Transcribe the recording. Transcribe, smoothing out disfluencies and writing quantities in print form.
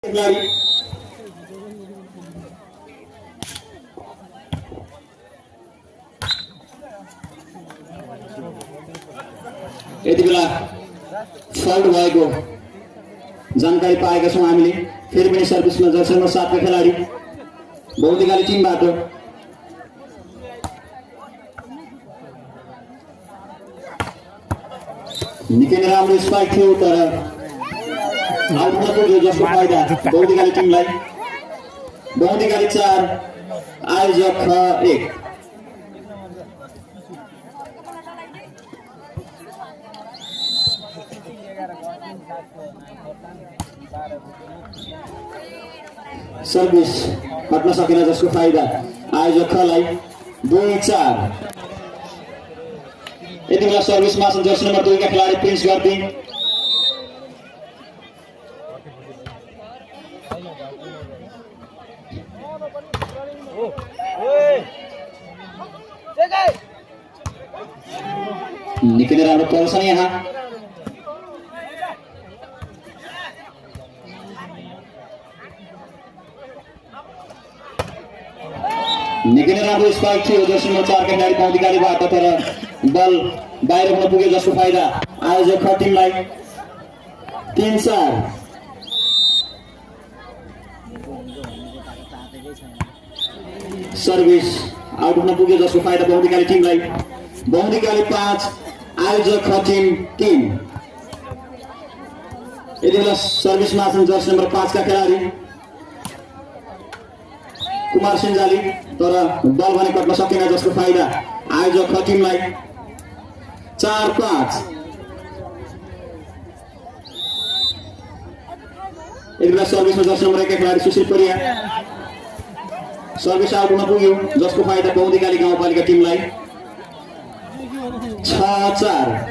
खेलाडी यति बेला फल्ट भएको जानकारी पाएका छौं हामीले। फेरि पनि सर्भिसमा जर्सी नम्बर 7 का खेलाडी बौद्धिकाली टिमबाट निकै नै राम्रो स्पाइक थियो तर आउट नपुग्यो, जसको फाइदा बौद्धिकाली टिमलाई। बौद्धिकाली 4 आयोजक 1। सर्भिस हट्न सकेन, जसको फाइदा आयोजक खलाई 2-4। यति बेला सर्भिसमा छन् जर्सी नम्बर 2 का खेलाडी प्रिन्स गर्दी। निकै नै राम्रो प्रदर्शन यहाँ। निकै नै राम्रो स्पाइक थियो जर्सी नम्बर 4 का खेलाडी बौद्धिकालीबाट, तर बल बाहिर हुन पुग्यो, जसको फाइदा आयोजक टिमलाई 3-4। सर्भिस आउट हुन पुग्यो, जसको फाइदा बौद्धिकाली टिमलाई। बौद्धिकाली 5 आयोजक टिम 3। यति बेला सर्भिसमा छन् जर्सी नम्बर 5 का खेलाडी कुमार सिन्जाली, तर बल भने कट्न सकेन, जसको फाइदा आयोजक टिमलाई 4-5। यति बेला सर्भिसमा जर्सी नम्बर 1 का खेलाडी सुशील परिया सर्भिस आउट हुन पुग्यो, जसको फाइदा बौद्धिकाली गाउँपालिका टिमलाई 6-4।